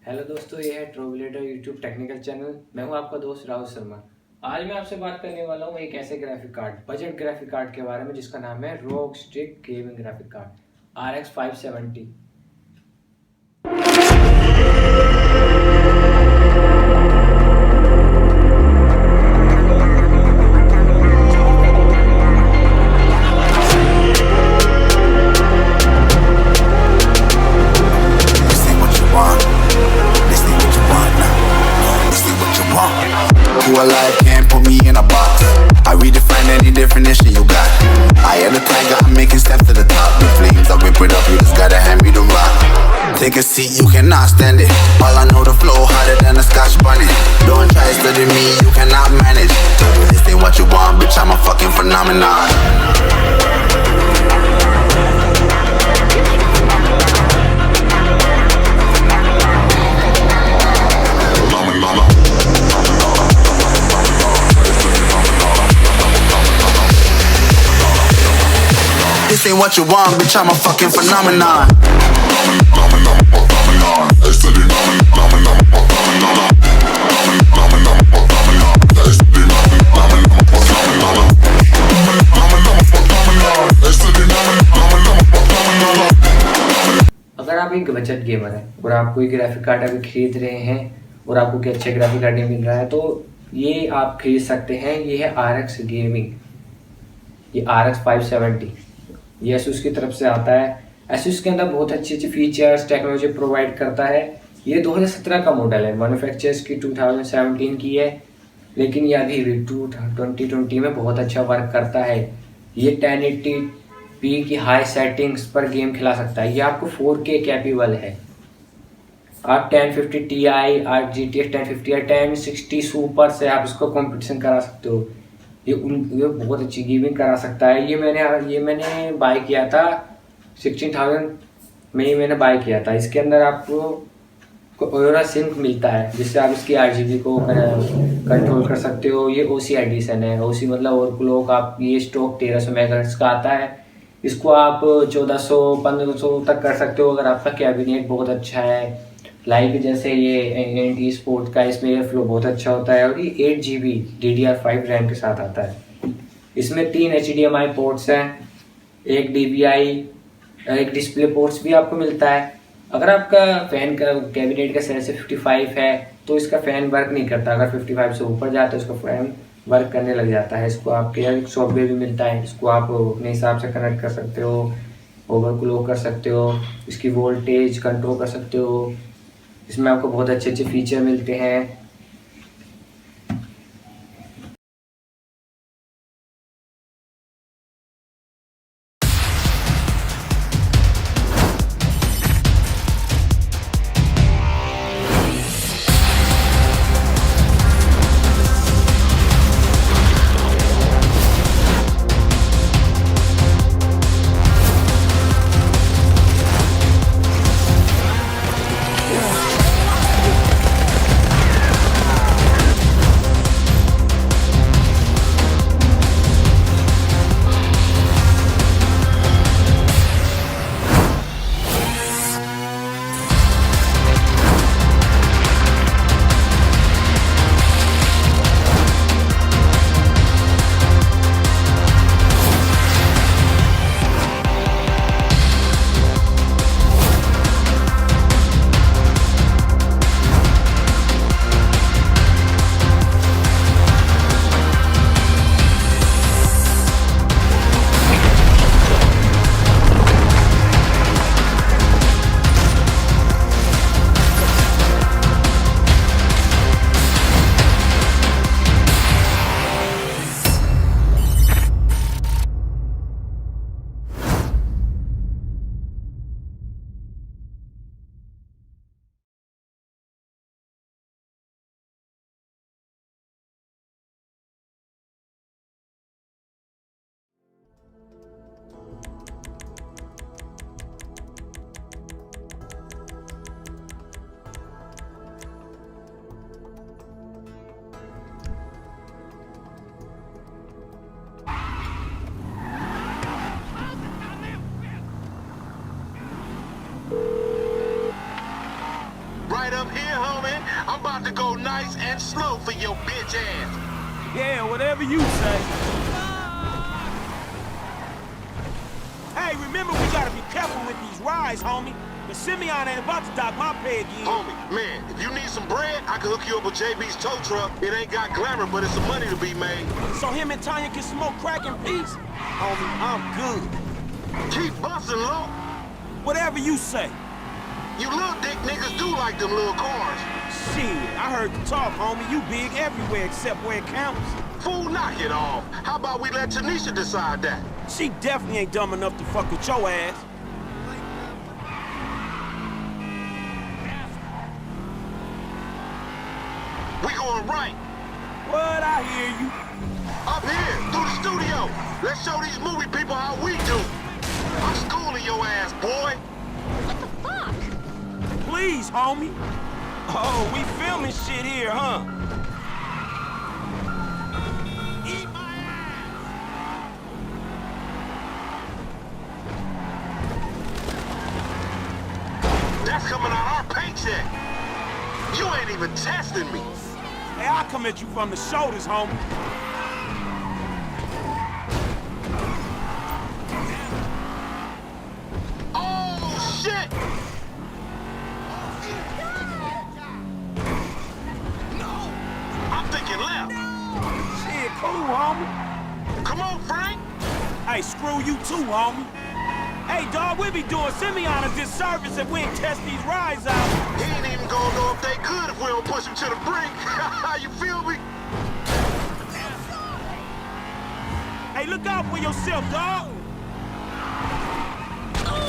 Hello दोस्तों, ये है ट्रोविलेटर यूट्यूब टेक्निकल चैनल। मैं हूं आपका दोस्त राहुल शर्मा। आज मैं आपसे बात करने वाला हूं एक ऐसे graphic card, budget graphic card के बारे में जिसका नाम है rock stick gaming graphic card RX570। Who alive can't put me in a box. I redefine any definition you got. I am the tiger, I'm making steps to the top. The flames, I whip it up, you just gotta hand me the rock. Take a seat, you cannot stand it. All I know, the flow harder than a Scotch bunny. Don't try to study me, you cannot manage. This ain't what you want, bitch, I'm a fucking phenomenon. This ain't what you want, bitch, I'm a fucking phenomenon. अगर आप एक budget gamer हैं और आप कोई graphic card अभी खरीद रहे हैं और आपको कोई अच्छे ग्राफिक कार्ड नहीं मिल रहा है, तो ये आप खरीद सकते हैं। ये है RX गेमिंग, ये RX570, ये एसूस की तरफ से आता है। एसूस के अंदर बहुत अच्छी अच्छी फीचर्स टेक्नोलॉजी प्रोवाइड करता है। ये 2017 का मॉडल है, मैन्युफैक्चर्स की 2017 की है, लेकिन ये अभी 2020 में बहुत अच्छा वर्क करता है। ये 1080p की हाई सेटिंग्स पर गेम खिला सकता है। ये आपको 4K कैपेबल है। आप 1050 Ti, GTX 1050 1060 सुपर से आप इसको कंपटीशन करा सकते हो। ये बहुत अच्छी गेमिंग करा सकता है। ये मैंने बाय किया था 16,000 में ही मैंने बाय किया था। इसके अंदर आपको ओरा सिंक मिलता है, जिससे आप इसकी RGB को कंट्रोल कर सकते हो। ये OC एडिशन है। OC मतलब ओवरक्लॉक। आप ये स्टॉक 1300 मेगाहर्ट्ज का आता है। इसको आप 1400-1500 तक कर सकते हो अगर आपका कैबिनेट बहुत अच्छा है। लाइक जैसे ये AMD स्पोर्ट का, इसमें एयर फ्लो बहुत अच्छा होता है। और ये 8GB DDR5 रैम के साथ आता है। इसमें 3 HDMI पोर्ट्स हैं, एक DVI, एक डिस्प्ले पोर्ट्स भी आपको मिलता है। अगर आपका फ़ैन का कैबिनेट का साइज 55 है तो इसका फ़ैन वर्क नहीं करता। अगर 55 से ऊपर जाता है उसका फ़ैन वर्क करने लग जाता है। इसको आपके सॉफ्टवेयर भी मिलता है, इसको आप अपने हिसाब से कनेक्ट कर सकते हो, ओवरक्लॉक कर सकते हो, इसकी वोल्टेज कंट्रोल कर सकते हो। इसमें आपको बहुत अच्छे अच्छे फीचर मिलते हैं। right up here, homie. I'm about to go nice and slow for your bitch ass. Yeah, whatever you say. Hey, remember we gotta be careful with these rides, homie. The Simeon ain't about to dock my pay again. Homie, man, if you need some bread, I can hook you up with JB's tow truck. It ain't got glamour, but it's some money to be made. So him and Tanya can smoke crack in peace? Homie, I'm good. Keep busting, low. Whatever you say. You little dick niggas do like them little cars. Shit, I heard the talk, homie. You big everywhere except where it counts. Fool, knock it off. How about we let Tanisha decide that? She definitely ain't dumb enough to fuck with your ass. We going right. What? I hear you. Up here, through the studio. Let's show these movie people how we do. I'm schooling your ass, boy. What the fuck? Please, homie. Oh, we filming shit here, huh? Eat my ass! That's coming out our paycheck. You ain't even testing me. Hey, I'll come at you from the shoulders, homie. Oh, shit! I'm thinking left. Shit, cool, homie. Come on, Frank. Hey, screw you too, homie. Hey, dawg, we be doing Simeon a disservice if we ain't test these rides out. He ain't even gonna know if they good if we don't push him to the brink. You feel me? Hey, look out for yourself, dawg.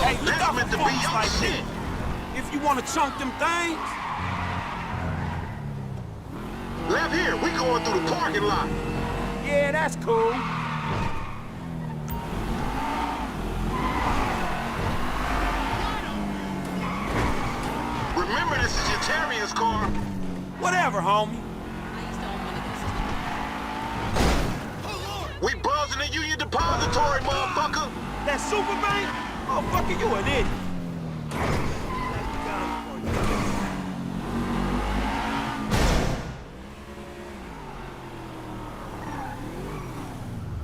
Hey, look That's out meant for to be folks your like shit. me. If you want to chunk them things. Left here, we going through the parking lot. Yeah, that's cool. Remember, this is your Terrier's car. Whatever, homie. We buzzing the Union Depository, motherfucker. That super bank? Motherfucker, you an idiot.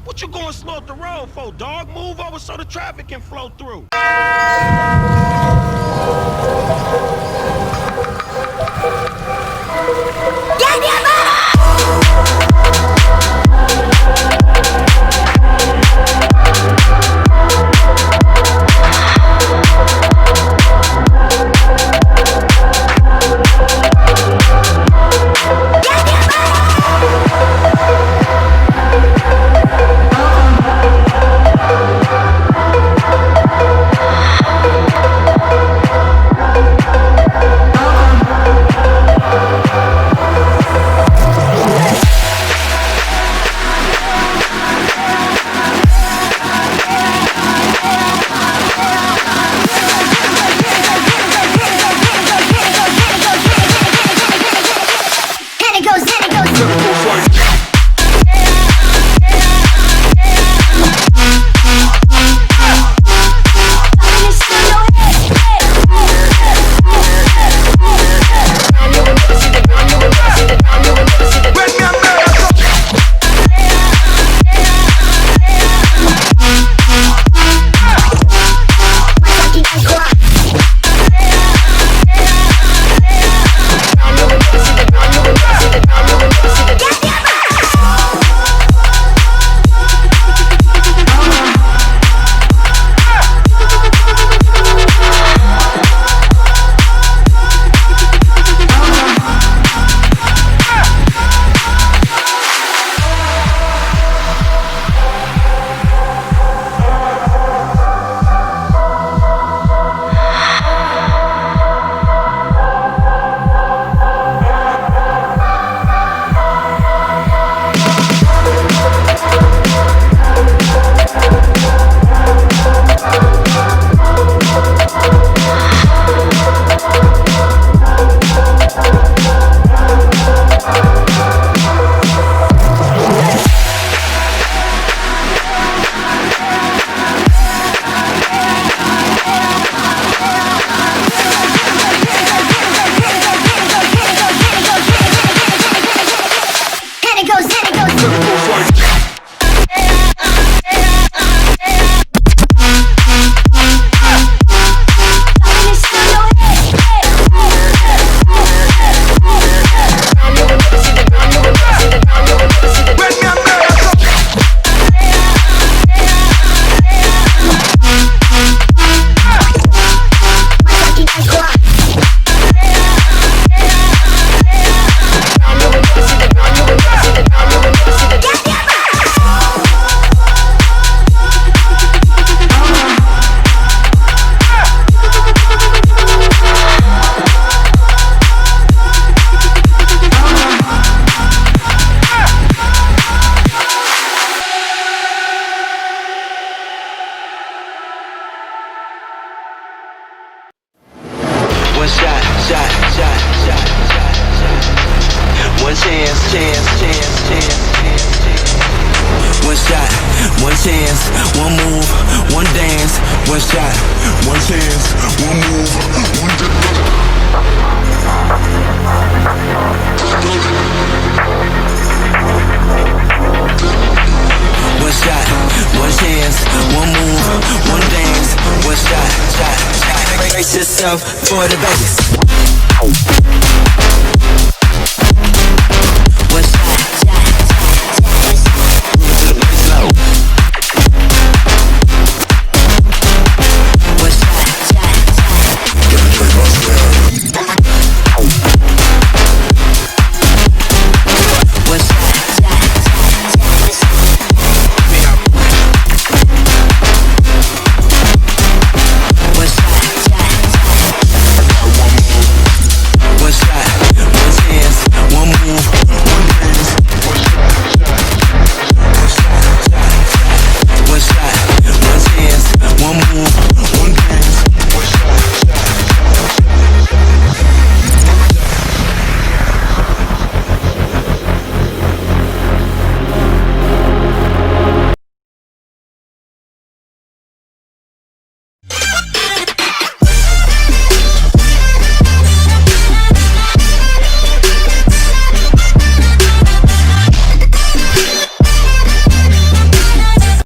What you going slow up the road for, dog? Move over so the traffic can flow through. One shot, one chance, one move, one dance. One shot, one chance, one move, one dance. One shot, one chance, one move, one dance. One shot, shot. Brace yourself for the Vegas.